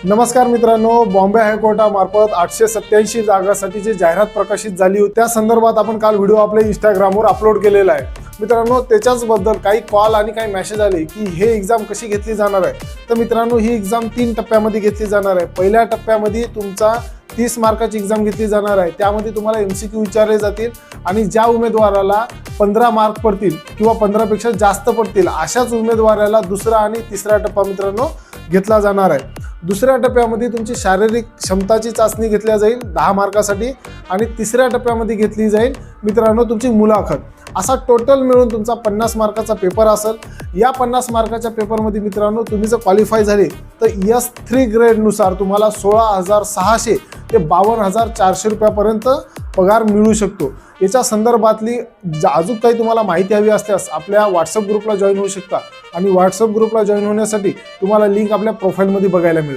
नमस्कार मित्रांनो, बॉम्बे हायकोर्टामार्फत 887 जागांसाठीची जाहिरात प्रकाशित झाली होती। त्या संदर्भात आपण काल व्हिडिओ आपल्या इंस्टाग्रामवर अपलोड केलेला आहे। मित्रांनो, त्याच्याच बद्दल काही कॉल आणि काही मेसेज आले की हे एग्जाम कशी घेतली जाणार आहे। तर मित्रांनो, ही एग्जाम 3 टप्प्यामध्ये घेतली जाणार आहे। पहिल्या टप्प्यामध्ये तुमचा 30 मार्काची एग्जाम घेतली जाणार आहे। त्यामध्ये तुम्हाला MCQ विचारले जातील आणि ज्या उमेदवाराला 15 मार्क पडतील किंवा 15 पेक्षा जास्त पडतील अशाच उमेदवाराला दुसरा आणि तिसरा टप्पा मित्रांनो घेतला जाणार आहे। दुसऱ्या टप्प्यामध्ये तुमची शारीरिक क्षमताची चाचणी घेतली जाईल 10 मार्कासाठी आणि तिसऱ्या टप्प्यामध्ये घेतली जाईल मित्रांनो तुमची मुलाखत। असा टोटल मिळून तुमचा 50 मार्काचा पेपर असेल। या 50 मार्काच्या पेपरमध्ये मित्रांनो तुम्ही जर क्वालिफाय झाले तर S3 ग्रेडनुसार तुम्हाला 16,600 ते 52,400 रुपयापर्यंत पगार मिळू शकतो। याच्या संदर्भातली अजून काही तुम्हाला माहिती हवी असल्यास आपल्या व्हॉट्सअप ग्रुपला जॉईन होऊ शकता आणि व्हॉट्सअप ग्रुपला जॉईन होण्यासाठी तुम्हाला लिंक आपल्या प्रोफाईलमध्ये बघायला मिळेल।